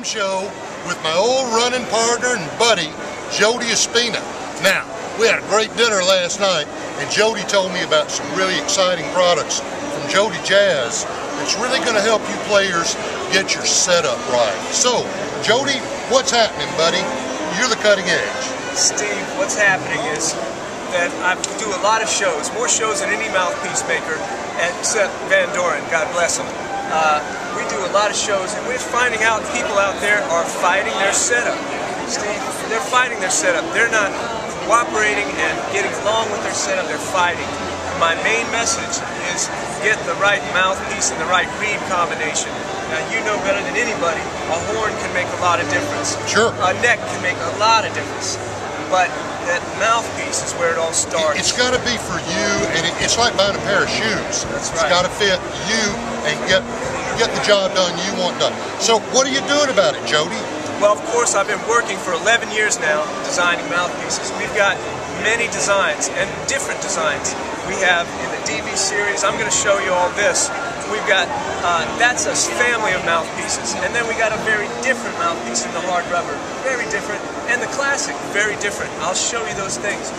NAMM show with my old running partner and buddy, Jody Espina. Now, we had a great dinner last night, and Jody told me about some really exciting products from JodyJazz that's really going to help you players get your setup right. So, Jody, what's happening, buddy? You're the cutting edge. Steve, what's happening is that I do a lot of shows, more shows than any mouthpiece maker, except Van Doren, God bless him. We do a lot of shows, and we're finding out people out there are fighting their setup. Steve, they're fighting their setup. They're not cooperating and getting along with their setup, they're fighting. My main message is get the right mouthpiece and the right reed combination. Now, you know better than anybody, a horn can make a lot of difference. Sure. A neck can make a lot of difference. But that mouthpiece is where it all starts. It's got to be for you, and it's like buying a pair of shoes. That's right. It's got to fit you and get the job done you want done. So what are you doing about it, Jody? Well, of course, I've been working for 11 years now designing mouthpieces. We've got many designs and different designs. We have in the DV series, I'm going to show you all this. We've got, that's a family of mouthpieces. And then we got a very different mouthpiece in the hard rubber. Very different. And the classic, very different. I'll show you those things.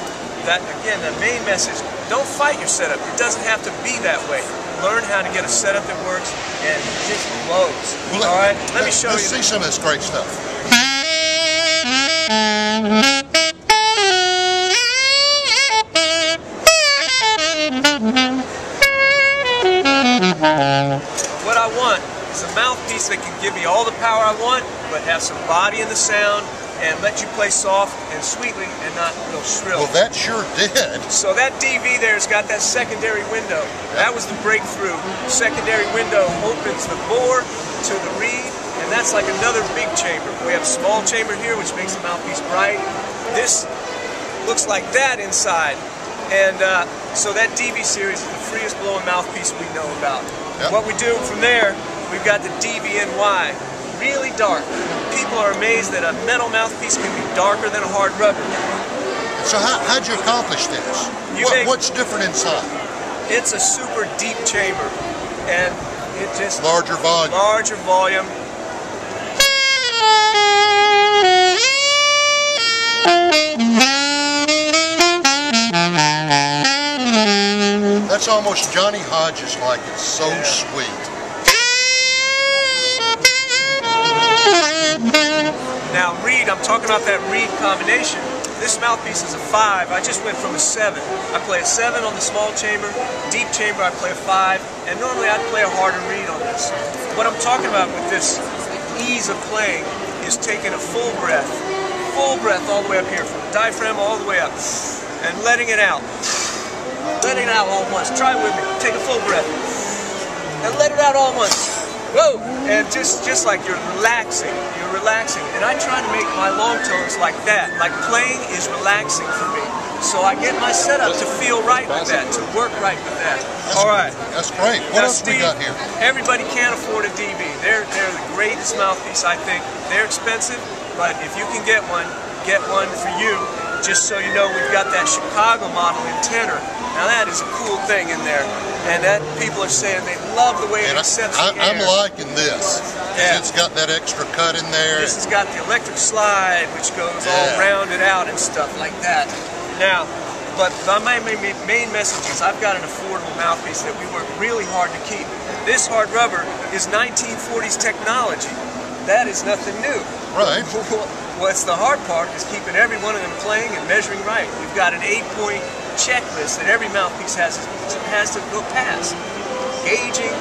That, again, the main message, don't fight your setup. It doesn't have to be that way. Learn how to get a setup that works and just blows. Well, all right, let me show you. Let's see some of this great stuff. What I want is a mouthpiece that can give me all the power I want, but have some body in the sound and let you play soft and sweetly and not real shrill. Well, that sure did. So that DV there's got that secondary window. That was the breakthrough. Secondary window opens the bore to the reed, and that's like another big chamber. We have a small chamber here, which makes the mouthpiece bright. This looks like that inside. And so that DV series is the freest blowing mouthpiece we know about. Yep. What we do from there, we've got the DVNY, really dark. People are amazed that a metal mouthpiece can be darker than a hard rubber. So how'd you accomplish this? What's different inside? It's a super deep chamber, and it just... Larger volume. Larger volume. That's almost Johnny Hodges-like. It's so sweet. Now reed, I'm talking about that reed combination. This mouthpiece is a 5. I just went from a 7. I play a 7 on the small chamber, deep chamber I play a 5, and normally I'd play a harder reed on this. What I'm talking about with this ease of playing is taking a full breath all the way up here, from the diaphragm all the way up, and letting it out. Letting it out all at once. Try it with me. Take a full breath. And let it out all at once. Whoa! And just like you're relaxing. You're relaxing. And I try to make my long tones like that. Like playing is relaxing for me. So I get my setup to feel right with that, to work right with that. All right. That's great. What else Steve, we got here? Everybody can't afford a DV. They're the greatest mouthpiece, I think. They're expensive, but if you can get one for you. Just so you know, we've got that Chicago model in tenor. Now that is a cool thing in there, and that people are saying they love the way it accepts the air. I'm liking this. Yeah. It's got that extra cut in there. This has got the electric slide, which goes all rounded out and stuff like that. Now, but my main message is I've got an affordable mouthpiece that we work really hard to keep. This hard rubber is 1940s technology. That is nothing new. Right. What's the hard part is keeping every one of them playing and measuring right. We've got an 8-point checklist that every mouthpiece has to go past. Gauging,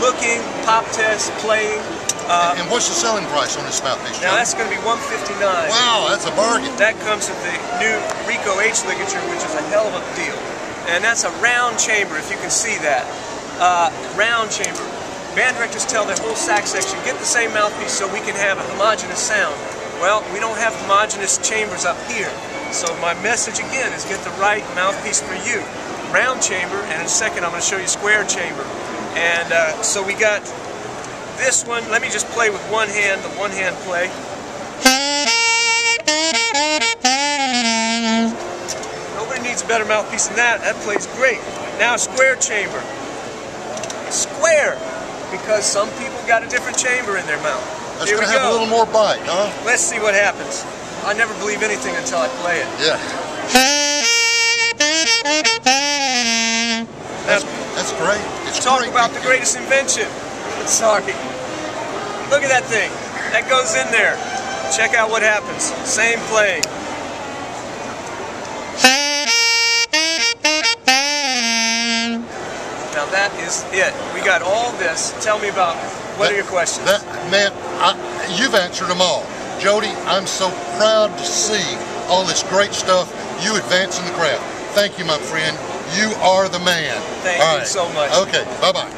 looking, pop test, playing. And what's the selling price on this mouthpiece, Now that's going to be $159. Wow, that's a bargain. That comes with the new Rico H ligature, which is a hell of a deal. And that's a round chamber, if you can see that. Round chamber. Band directors tell their whole sax section, get the same mouthpiece so we can have a homogeneous sound. Well, we don't have homogeneous chambers up here. So my message again is get the right mouthpiece for you. Round chamber, and in a second I'm going to show you square chamber. And so we got this one. Let me just play with one hand, the one hand play. Nobody needs a better mouthpiece than that. That plays great. Now square chamber. Square, because some people got a different chamber in their mouth. That's Here going we to have go. a little more bite, huh? Let's see what happens. I never believe anything until I play it. Yeah. That's great. It's Talk great. about the greatest invention. Sorry. Look at that thing. That goes in there. Check out what happens. Same playing. Now that is it. We got all this. Tell me about, what are your questions? Man, you've answered them all. Jody, I'm so proud to see all this great stuff you advance in the craft. Thank you, my friend. You are the man. Thank you so much. Okay, bye-bye.